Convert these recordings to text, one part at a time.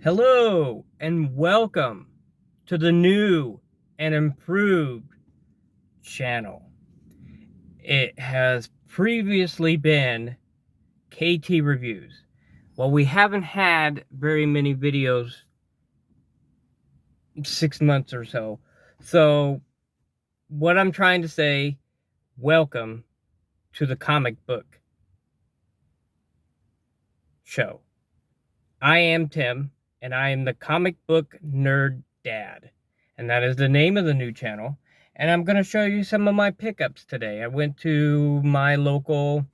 Hello and welcome to the new and improved channel. It has previously been KT Reviews. Well, we haven't had very many videos 6 months or so. So what I'm trying to say, welcome to the comic book show. I am Tim, and I am the comic book nerd dad. And that is the name of the new channel. And I'm going to show you some of my pickups today. I went to my local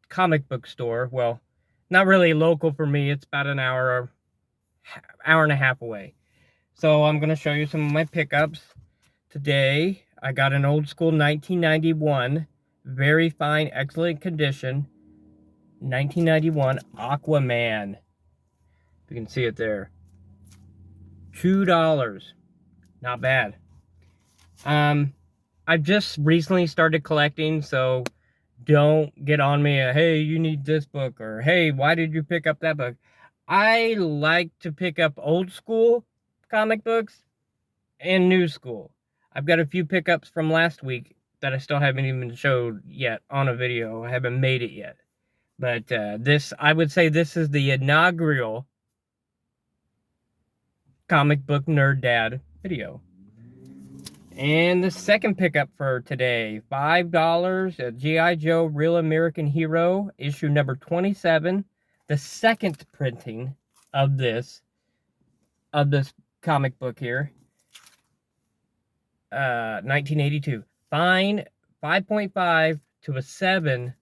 comic book store. Well, not really local for me. It's about an hour and a half away. So I'm going to show you some of my pickups. Today, I got an old school 1991, very fine, excellent condition, 1991 Aquaman. You can see it there. $2. Not bad. I've just recently started collecting, so don't get on me, hey, you need this book, or hey, why did you pick up that book? I like to pick up old school comic books and new school. I've got a few pickups from last week that I still haven't even showed yet on a video. I haven't made it yet. But I would say this is the inaugural comic book nerd dad video. And the second pickup for today, $5, a G.I. Joe Real American Hero, issue number 27, the second printing of this comic book here. 1982. Fine, 5.5 to a 7,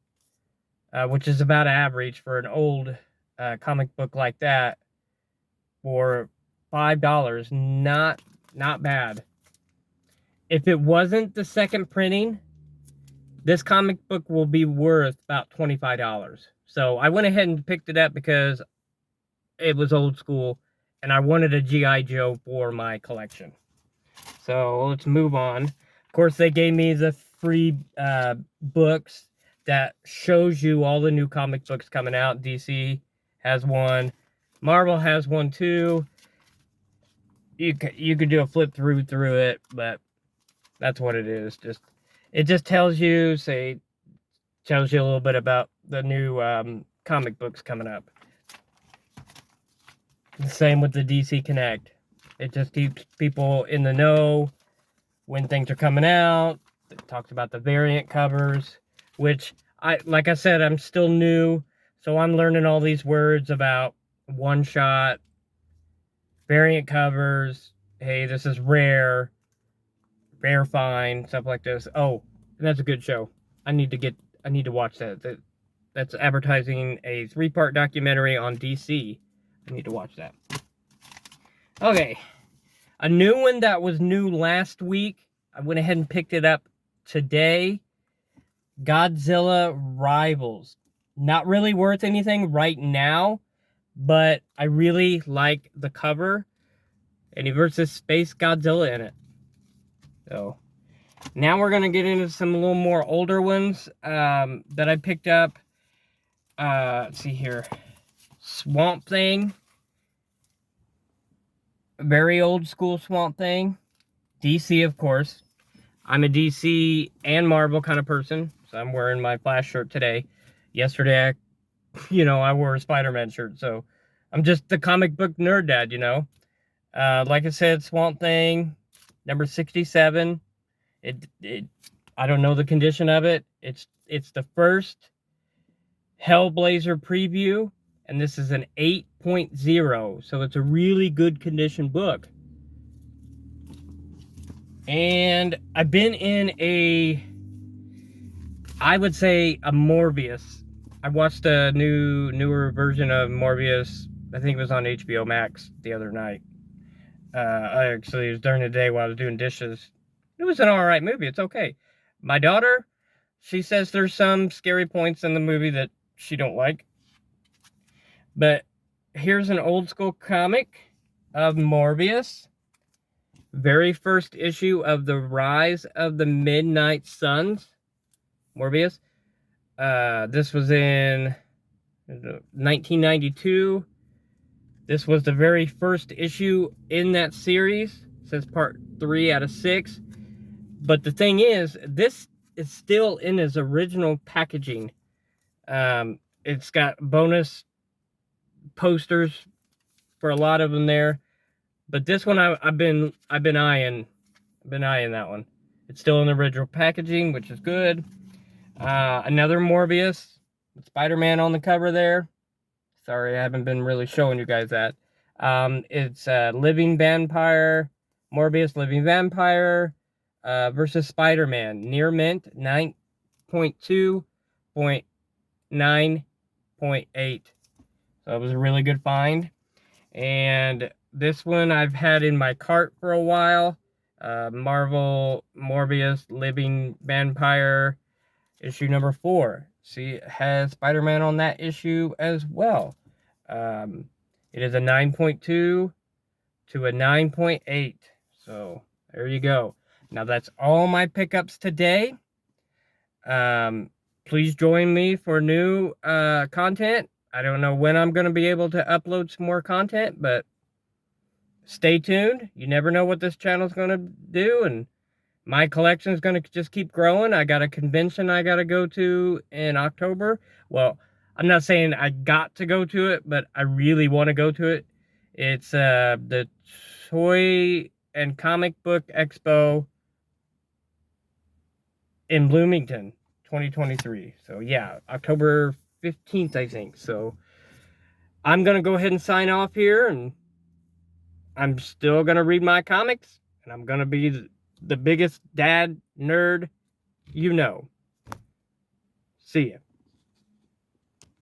which is about average for an old comic book like that, for $5. Not bad. If it wasn't the second printing, this comic book will be worth about $25. So I went ahead and picked it up because it was old school and I wanted a G.I. Joe for my collection. So let's move on. Of course, they gave me the free books that shows you all the new comic books coming out. DC has one. Marvel has one too. You could do a flip through it, but that's what it is. It just tells you a little bit about the new comic books coming up. The same with the DC Connect. It just keeps people in the know when things are coming out. It talks about the variant covers, which like I said, I'm still new, so I'm learning all these words about one shot, variant covers. Hey, this is rare fine, stuff like this. Oh, and that's a good show. I need to watch that. That's advertising a 3-part documentary on DC. I need to watch that. Okay. A new one that was new last week. I went ahead and picked it up today. Godzilla Rivals. Not really worth anything right now, but I really like the cover. And he versus Space Godzilla in it. So now we're going to get into some a little more older ones that I picked up. Let's see here. Swamp Thing. Very old school Swamp Thing. DC, of course. I'm a DC and Marvel kind of person, so I'm wearing my Flash shirt today. Yesterday, I wore a Spider-Man shirt, so I'm just the comic book nerd dad, Like I said, Swamp Thing, number 67. I don't know the condition of it. It's the first Hellblazer preview, and this is an 8.0, so it's a really good condition book. And I've been in I would say a Morbius. I watched a newer version of Morbius. I think it was on HBO Max the other night. Actually, it was during the day while I was doing dishes. It was an alright movie. It's okay. My daughter, she says there's some scary points in the movie that she don't like. But here's an old school comic of Morbius. Very first issue of The Rise of the Midnight Suns. Morbius. This was in 1992. This was the very first issue in that series. It says part 3 out of 6. But the thing is, this is still in its original packaging. It's got bonus posters for a lot of them there. But this one I've been eyeing that one. It's still in the original packaging, which is good. Another Morbius, Spider-Man on the cover there. Sorry, I haven't been really showing you guys that. It's Living Vampire, Morbius Living Vampire versus Spider-Man. Near mint, 9.2.9.8. So it was a really good find. And this one I've had in my cart for a while. Marvel Morbius Living Vampire, issue number 4. See, it has Spider-Man on that issue as well. It is a 9.2 to a 9.8. So there you go. Now that's all my pickups today. Please join me for new content. I don't know when I'm going to be able to upload some more content, but stay tuned. You never know what this channel is going to do, and my collection is going to just keep growing. I got a convention I got to go to in October. Well, I'm not saying I got to go to it, but I really want to go to it. It's the Toy and Comic Book Expo in Bloomington, 2023. So yeah, October 15th, I think. So I'm going to go ahead and sign off here, and I'm still going to read my comics, and I'm going to be the biggest dad nerd you know. See ya.